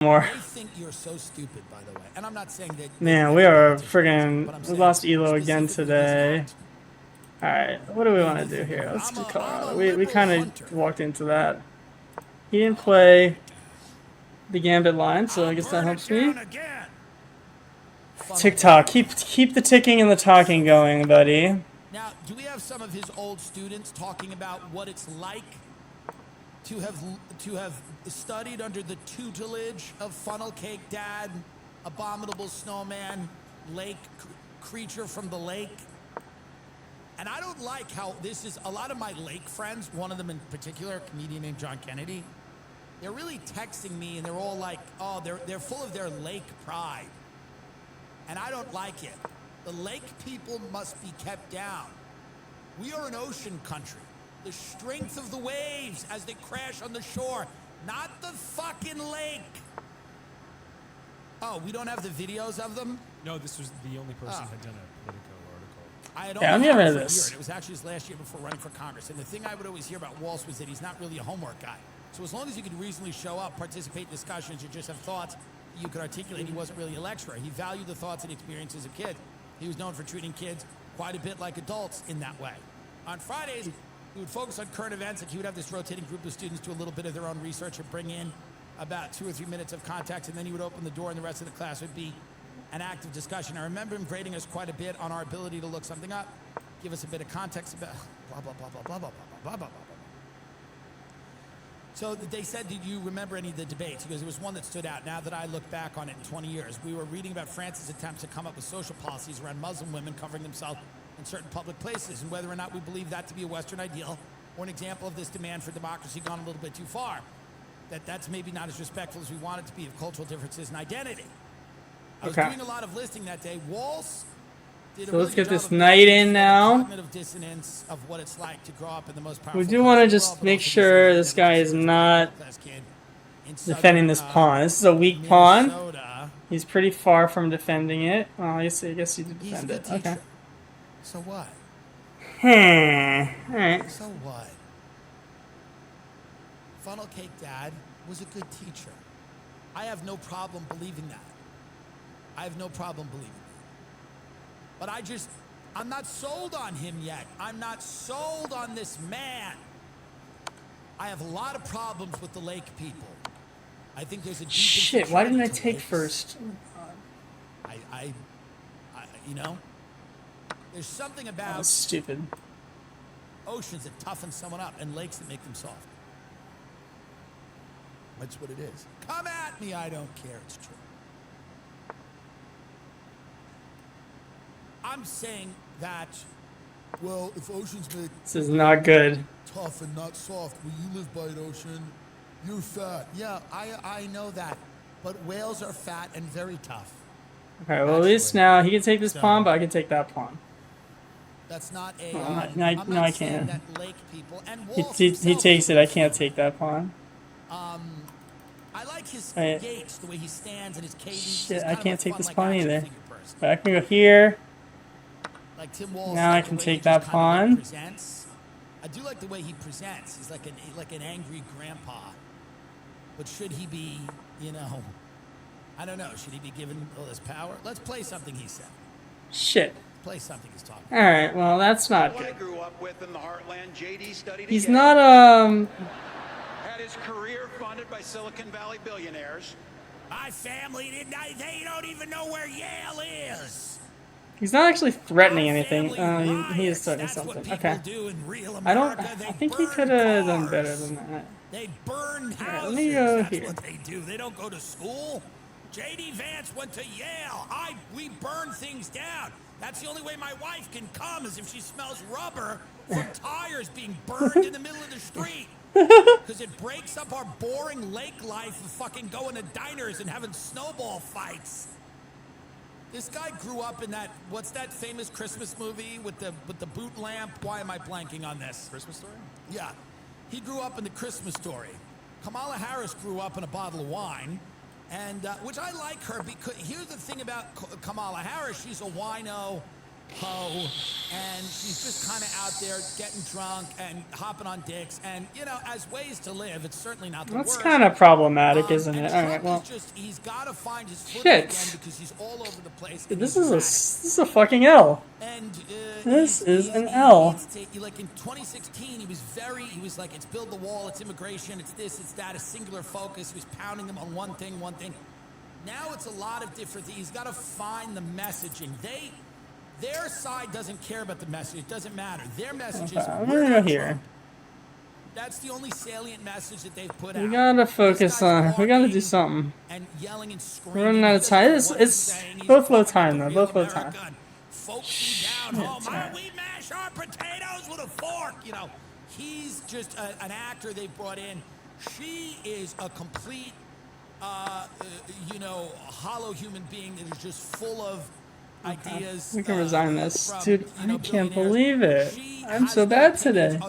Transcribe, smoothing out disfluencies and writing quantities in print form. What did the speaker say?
more. They think you're so stupid, by the way. And I'm not saying that. Man, we are friggin'. We lost ELO again today. Alright, what do we want to do here? Let's do Colorado. We kind of walked into that. He didn't play the Gambit line, so I guess that helps me. TikTok. Keep the ticking and the talking going, buddy. Now, do we have some of his old students talking about what it's like to have studied under the tutelage of Funnel Cake Dad, Abominable Snowman, Lake Creature from the Lake? And I don't like how this is. A lot of my lake friends, one of them in particular, a comedian named John Kennedy, they're really texting me and they're all like, oh, they're full of their lake pride. And I don't like it. The lake people must be kept down. We are an ocean country. The strength of the waves as they crash on the shore, not the fucking lake. Oh, we don't have the videos of them? No, this was the only person who had done a Politico article. I had only only heard heard this. it. It was actually his last year before running for Congress. And the thing I would always hear about Walsh was that he's not really a homework guy. So as long as you could reasonably show up, participate in discussions, you just have thoughts you could articulate, he wasn't really a lecturer. He valued the thoughts and experiences of kids. He was known for treating kids quite a bit like adults in that way. On Fridays, he would focus on current events, and he would have this rotating group of students do a little bit of their own research and bring in about 2 or 3 minutes of context, and then he would open the door, and the rest of the class would be an active discussion. I remember him grading us quite a bit on our ability to look something up, give us a bit of context about blah, blah, blah, blah, blah, blah, blah, blah, blah, blah, blah. So they said, did you remember any of the debates? Because there was one that stood out. Now that I look back on it in 20 years, we were reading about France's attempts to come up with social policies around Muslim women covering themselves in certain public places, and whether or not we believe that to be a Western ideal or an example of this demand for democracy gone a little bit too far. That's maybe not as respectful as we want it to be of cultural differences and identity. I was doing a lot of listing that day. Walls did a So really let's get good this job of knight in now. cognitive dissonance of what it's like to grow up in the most powerful We do want to country in the just world, but make also be sure somebody this that guy was is a not middle-class kid in defending this southern, pawn. This is a weak pawn. Minnesota. He's pretty far from defending it. Well, I guess he did He's a defend good it. teacher. Okay. So what? Alright. So what? Funnel Cake Dad was a good teacher. I have no problem believing that. I have no problem believing that. But I'm not sold on him yet. I'm not sold on this man. I have a lot of problems with the lake people. I think there's a deep Shit, why didn't I insecurity to take lakes. first? I you know, there's something That about was stupid. oceans that toughen someone up and lakes that make them soft. That's what it is. Come at me, I don't care, it's true. I'm saying that, well, if oceans make This is not good. tough and not soft, well, you live by an ocean, you're fat. Yeah, I know that. But whales are fat and very tough. Okay, well at least now he can take this pawn, but I can take that pawn. That's not a. No, I can't. That lake people and He Walsh takes it. I can't take that pawn. I like his Right. gaits, the way he stands and his cadence. Shit, He's I kind of can't a take fun, this like, pawn action either. figure person. But I can go here. Like Tim Walsh. Now I can take that pawn. Presents. I do like the way he presents. He's like an angry grandpa. But should he be, you know, I don't know. Should he be given all this power? Let's play something he said. Shit. Play something he's talking. Alright, well that's not I good. grew up with in the heartland, JD studied He's at not, Yale, had his career funded by Silicon Valley billionaires. My family didn't. They don't even know where Yale is. he's not actually threatening anything. Family He is riots, threatening that's what something. people Okay. do in real I America. They think he burn could have done cars. better than that. They burn houses. Alright, let me go That's here. what they do. They don't go to school. J.D. Vance went to Yale. We burn things down. That's the only way my wife can come is if she smells rubber from tires being burned in the middle of the street. Because it breaks up our boring lake life of fucking going to diners and having snowball fights. This guy grew up in that, what's that famous Christmas movie with the boot lamp? Why am I blanking on this? Christmas Story? Yeah. He grew up in the Christmas Story. Kamala Harris grew up in a bottle of wine, and which I like her because here's the thing about Kamala Harris. She's a wino, hoe, and she's just kind of out there getting drunk and hopping on dicks, and you know, as ways to live, it's certainly not the That's worst. kind of problematic, isn't And it? All right, Trump well, is just, he's got to find his footing shit. again because he's all over the place. Dude, and this he's is erratic. this is a fucking L. And This is an he L. needs to, like in 2016, he was like, it's build the wall, it's immigration, it's this, it's that, a singular focus. He was pounding them on one thing. Now it's a lot of different things. He's got to find the messaging. Their side doesn't care about the message. It doesn't matter. Their message is, I'm we're gonna not go here. Trump. That's the only salient message that they've put out. We gotta focus This guy's on. We gotta do walking something. and yelling and screaming. We're running out of He time. doesn't know what he's It's saying. He's both low talking time about though. the Both real low time. America and folks down home. Alright. We mash our potatoes with a fork. You know, he's just an actor they brought in. She is a complete, you know, hollow human being that is just full of ideas. We can resign this. from, Dude, you know, I can't billionaires. believe it. She I'm has so no bad opinions today.